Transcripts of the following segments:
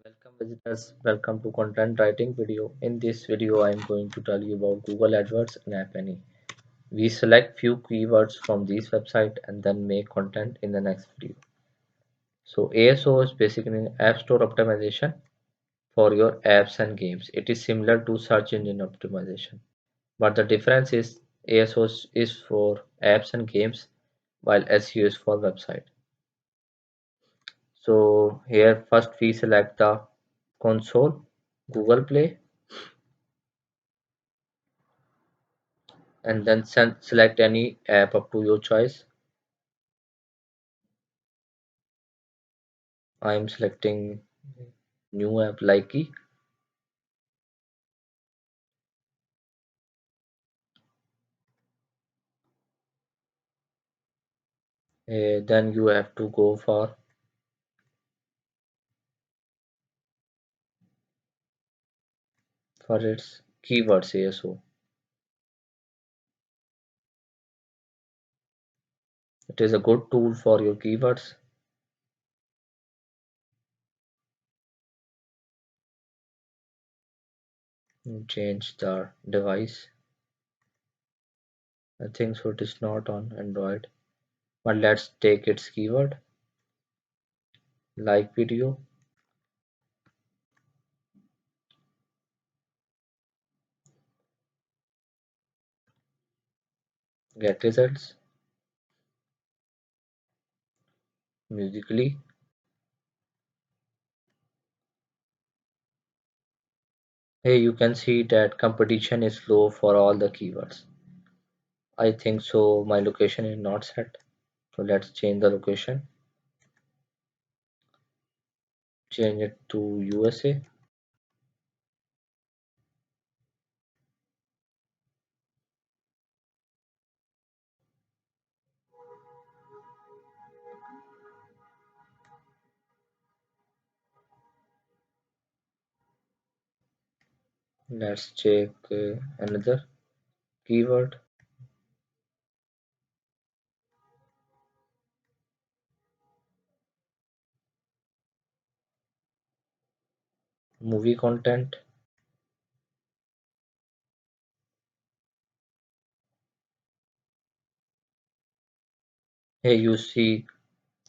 Welcome visitors, welcome to content writing video. In this video I am going to tell you about Google AdWords and App Annie. We select few keywords from this website and then make content in the next video. So ASO is basically an App Store optimization for your apps and games. It is similar to search engine optimization. But the difference is ASO is for apps and games while SEO is for website. So here first we select the console, Google Play, and then select any app up to your choice. I am selecting new app Likey. Then you have to go for its keywords ASO. It is a good tool for your keywords. Change the device. I think so it is not on Android. But let's take its keyword like video. Get results. Musically. Hey, you can see that competition is low for all the keywords. I think so my location is not set. So let's change the location. Change it to USA. Let's check another keyword. Movie content. Here you see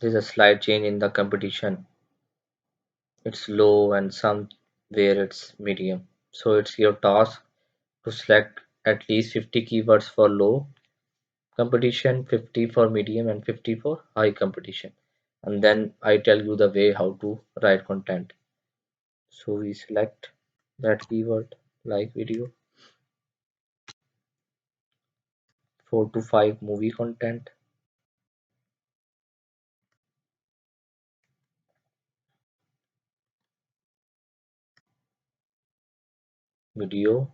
there's a slight change in the competition. It's low and somewhere it's medium. So it's your task to select at least 50 keywords for low competition, 50 for medium, and 50 for high competition. And then I tell you the way how to write content. So we select that keyword like video, 4 to 5 movie content, video,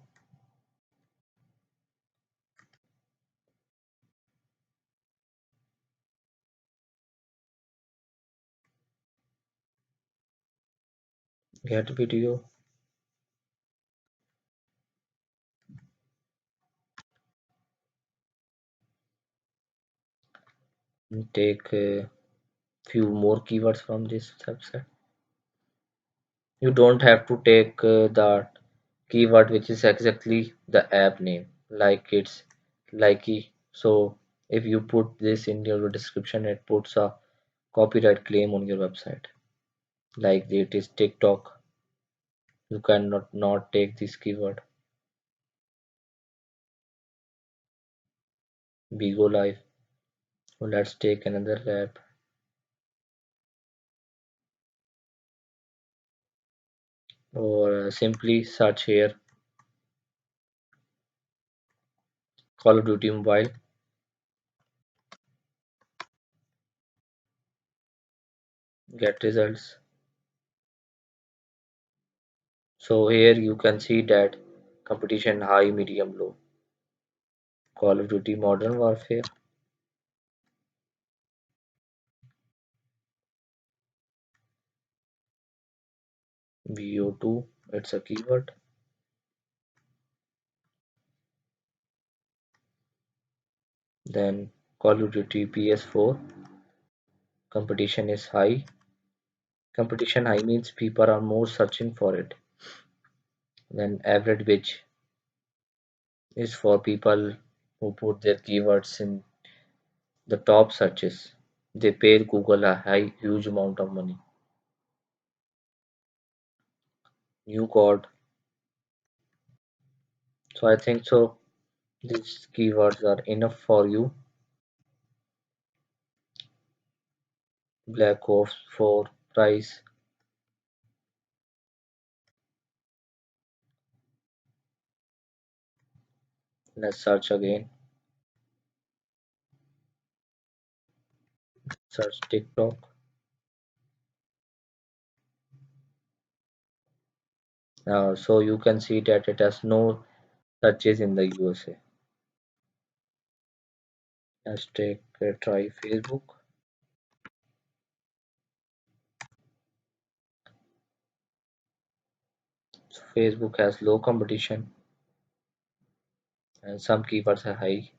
get video, and take few more keywords from this subset. You don't have to take the keyword which is exactly the app name, like it's likey. So if you put this in your description, it puts a copyright claim on your website. Like it is TikTok, you cannot not take this keyword. Bigo Live. So let's take another app, or simply search here Call of Duty Mobile. Get results. So here you can see that competition high, medium, low. Call of Duty Modern Warfare, VO2, it's a keyword. Then Call of Duty PS4, competition is high. Competition high means people are more searching for it than average, which is for people who put their keywords in the top searches. They pay Google a huge amount of money. You got, so I think so. These keywords are enough for you. Black ops for price. Let's search again. Search TikTok. So you can see that it has no searches in the USA. Let's take a try Facebook. So Facebook has low competition and some keywords are high.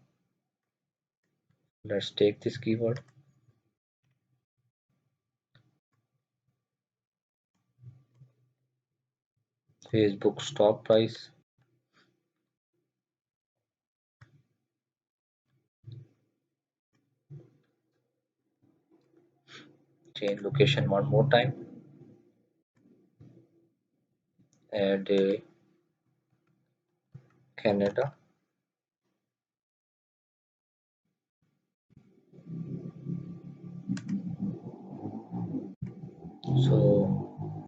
Let's take this keyword. Facebook stock price. Change location one more time. Add Canada. So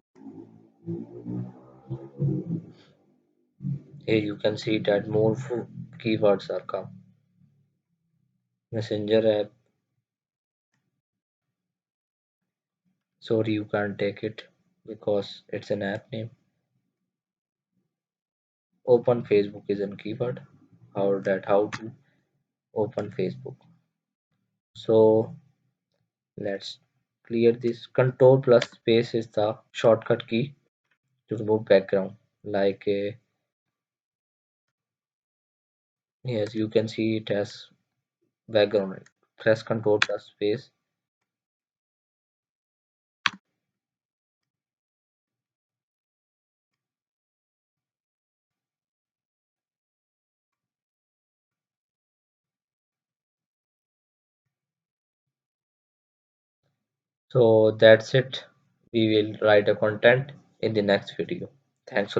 here you can see that more keywords are come. Messenger app. Sorry, you can't take it because it's an app name. Open Facebook is a keyword. How to open Facebook. So let's clear this. Control plus space is the shortcut key to remove background. Like yes, you can see it as background. Press Control plus space. So that's it. We will write a content in the next video. Thanks a